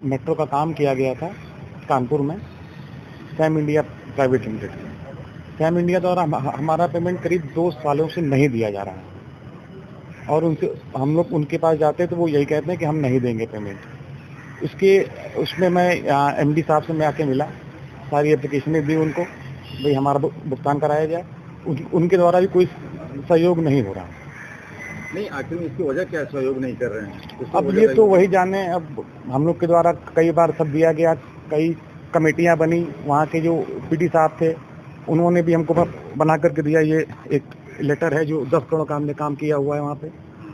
Metro का काम किया गया था कानपुर में सैम इंडिया प्राइवेट लिमिटेड से। सैम इंडिया द्वारा हमारा पेमेंट करीब 2 सालों से नहीं दिया जा रहा है और उनसे हम लोग उनके पास जाते हैं तो वो यही कहते हैं कि हम नहीं देंगे पेमेंट। उसमें मैं एमडी साहब से मैं आके मिला, सारी एप्लीकेशनें दी उनको, भाई हमारा भुगतान कराया जाए। उनके द्वारा भी कोई सहयोग नहीं हो रहा। नहीं, आखिर में इसकी वजह क्या है, सहयोग नहीं कर रहे हैं? अब ये तो वही जाने। अब हम लोग के द्वारा कई बार सब दिया गया, कई कमेटियां बनी, वहाँ के जो पीडी साहब थे उन्होंने भी हमको बना करके दिया। ये एक लेटर है जो 10 करोड़ का हमने काम किया हुआ है वहाँ पे,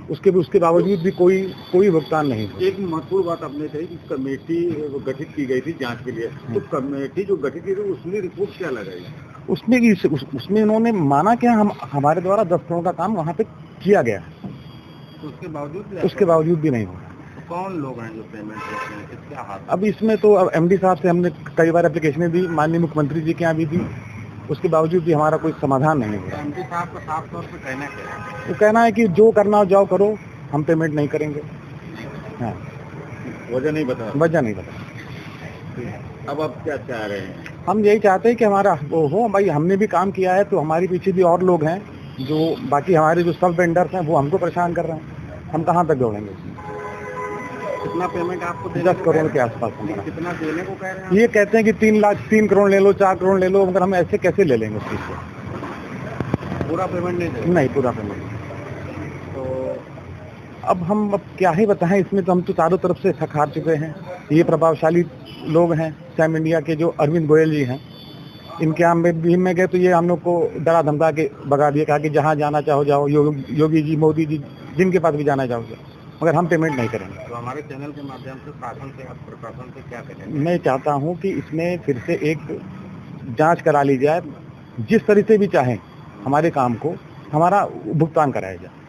उसके बावजूद भी कोई भुगतान नहीं। एक महत्वपूर्ण बात आपने कही कि कमेटी गठित की गई थी जांच के लिए, तो कमेटी जो गठित की थी उसमें रिपोर्ट क्या लगाई? उसमें उन्होंने माना कि हमारे द्वारा 10 करोड़ का काम वहाँ पे किया गया, तो उसके बावजूद भी नहीं हो रहा। तो कौन लोग हैं जो पेमेंट करते हैं, किसके हाथ? अब इसमें तो अब एमडी साहब से हमने कई बार एप्लीकेशनें दी, माननीय मुख्यमंत्री जी के यहाँ भी दी, उसके बावजूद भी हमारा कोई समाधान नहीं हुआ। एमडी साहब का साफ तौर पर कहना क्या है? वो कहना है कि जो करना हो जाओ करो, हम पेमेंट नहीं करेंगे। हाँ, वजह नहीं बता। अब आप क्या चाह रहे हैं? हम यही चाहते हैं कि हमारा वो हो, भाई हमने भी काम किया है तो हमारे पीछे भी और लोग हैं, जो बाकी हमारे जो सब वेंडर्स हैं वो हमको परेशान कर रहे हैं, हम कहाँ तक दौड़ेंगे। कितना पेमेंट आपको? 10 करोड़ के आसपास। कितना देने को कह रहे हैं? ये कहते हैं कि 3 करोड़ ले लो, 4 करोड़ ले लो, मगर हम ऐसे कैसे ले लेंगे उस चीज़ से? पूरा पेमेंट नहीं, पूरा पेमेंट। तो अब हम क्या ही बताएं, इसमें तो हम तो चारों तरफ से थक हार चुके हैं। ये प्रभावशाली लोग हैं सैम इंडिया के, जो अरविंद गोयल जी हैं, इनके यहाँ में गए तो ये हम लोग को डरा धमका के भगा दिया, कहा कि जहाँ जाना चाहो जाओ, योगी जी, मोदी जी, जिनके पास भी जाना चाहो जाओ, मगर हम पेमेंट नहीं करेंगे। तो हमारे चैनल के माध्यम से प्रशासन से क्या करेंगे? मैं चाहता हूँ कि इसमें फिर से एक जांच करा ली जाए, जिस तरह से भी चाहें हमारे काम को हमारा भुगतान कराया जाए।